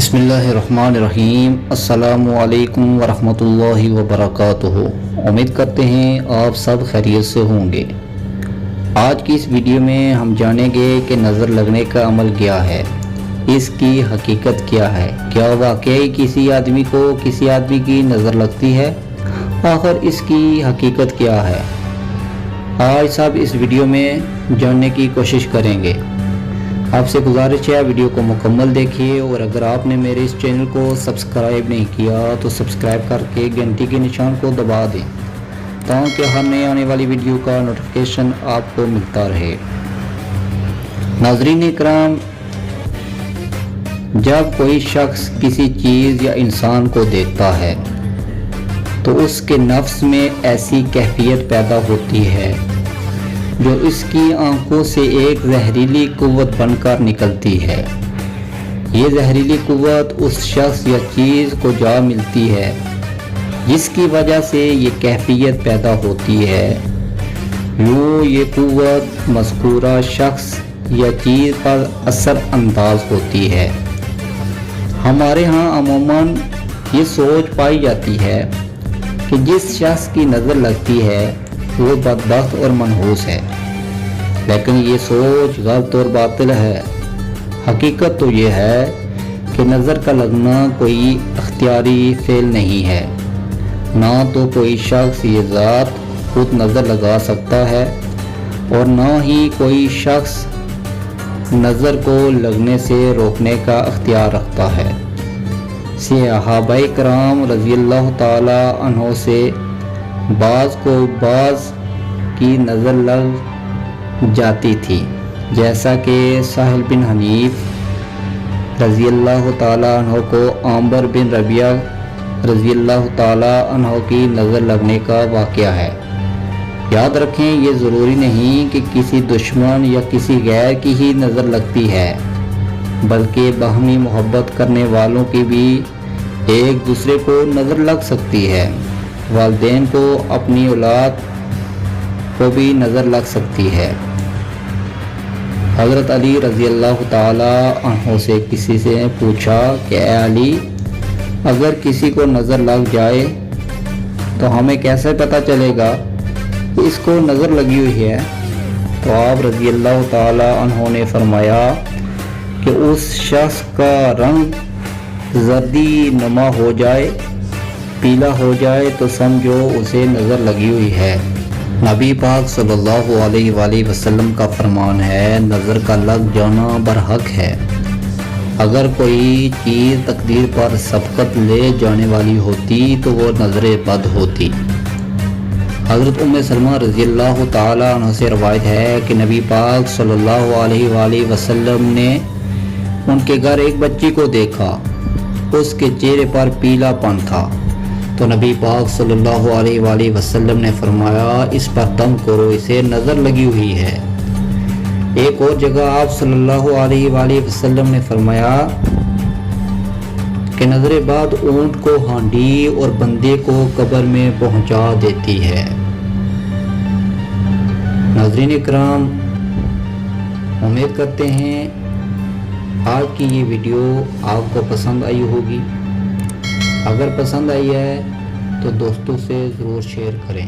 बिस्मिल्लाहिर्रहमानिर्रहीम। अस्सलामु अलैकुम वरहमतुल्लाहि वबरकातुहू। उम्मीद करते हैं आप सब खैरियत से होंगे। आज की इस वीडियो में हम जानेंगे कि नज़र लगने का अमल क्या है, इसकी हकीकत क्या है, क्या वाकई किसी आदमी को किसी आदमी की नज़र लगती है, आखिर इसकी हकीकत क्या है। आज सब इस वीडियो में जानने की कोशिश करेंगे। आपसे गुजारिश है वीडियो को मुकम्मल देखिए, और अगर आपने मेरे इस चैनल को सब्सक्राइब नहीं किया तो सब्सक्राइब करके घंटी के निशान को दबा दें ताकि हर नई आने वाली वीडियो का नोटिफिकेशन आपको मिलता रहे। नाज़रीन इकराम, जब कोई शख्स किसी चीज़ या इंसान को देखता है तो उसके नफ्स में ऐसी कैफियत पैदा होती है जो इसकी आंखों से एक जहरीली कुव्वत बनकर निकलती है। ये जहरीली कुव्वत उस शख्स या चीज़ को जा मिलती है जिसकी वजह से ये कैफियत पैदा होती है। यूँ ये कुव्वत मज़कूरा शख्स या चीज़ पर असर अंदाज होती है। हमारे यहाँ अमूमन ये सोच पाई जाती है कि जिस शख्स की नज़र लगती है वो बदबख्त और मनहूस है, लेकिन ये सोच गलत और बातिल है। हकीकत तो ये है कि नज़र का लगना कोई अख्तियारी फेल नहीं है, ना तो कोई शख्स ये ज़ात खुद नज़र लगा सकता है और ना ही कोई शख्स नज़र को लगने से रोकने का अख्तियार रखता है। सहाबाए किराम रज़ियल्लाहु ताला अन्हों से बाज़ को बाज़ की नज़र लग जाती थी, जैसा कि साहिल बिन हनीफ रज़ियल्लाहु ताला अन्हो को आम्बर बिन रबिया रज़ियल्लाहु ताला अन्हो की नज़र लगने का वाक़या है। याद रखें, ये ज़रूरी नहीं कि किसी दुश्मन या किसी गैर की ही नज़र लगती है, बल्कि बाहमी मोहब्बत करने वालों की भी एक दूसरे को नज़र लग सकती है। वालिदैन को अपनी औलाद को भी नज़र लग सकती है। हज़रत अली रज़ियल्लाहु ताला अन्हु से किसी से पूछा कि ए अली, अगर किसी को नज़र लग जाए तो हमें कैसे पता चलेगा कि इसको नज़र लगी हुई है। तो आप रज़ियल्लाहु ताला अन्हु ने फरमाया कि उस शख्स का रंग जर्दी नुमा हो जाए, पीला हो जाए तो समझो उसे नज़र लगी हुई है। नबी पाक सल्लल्लाहु अलैहि वसल्लम का फरमान है, नज़र का लग जाना बरहक है। अगर कोई चीज़ तकदीर पर सबकत ले जाने वाली होती तो वो नज़र बद होती। हज़रत उम्मे सलमा रज़ियल्लाहु ताला अन्हा से रवायत है कि नबी पाक सल्लल्लाहु अलैहि वसल्लम ने उनके घर एक बच्ची को देखा, उसके चेहरे पर पीलापन था। तो नबी पाक सल्लल्लाहु अलैहि वसल्लम ने फरमाया, इस पर दम करो, इसे नज़र लगी हुई है। एक और जगह आप सल्लल्लाहु अलैहि वसल्लम ने फरमाया कि नज़र बाद ऊंट को हांडी और बंदे को कब्र में पहुंचा देती है। नाज़रीन इकराम, उम्मीद करते हैं आज की ये वीडियो आपको पसंद आई होगी। अगर पसंद आई है तो दोस्तों से ज़रूर शेयर करें।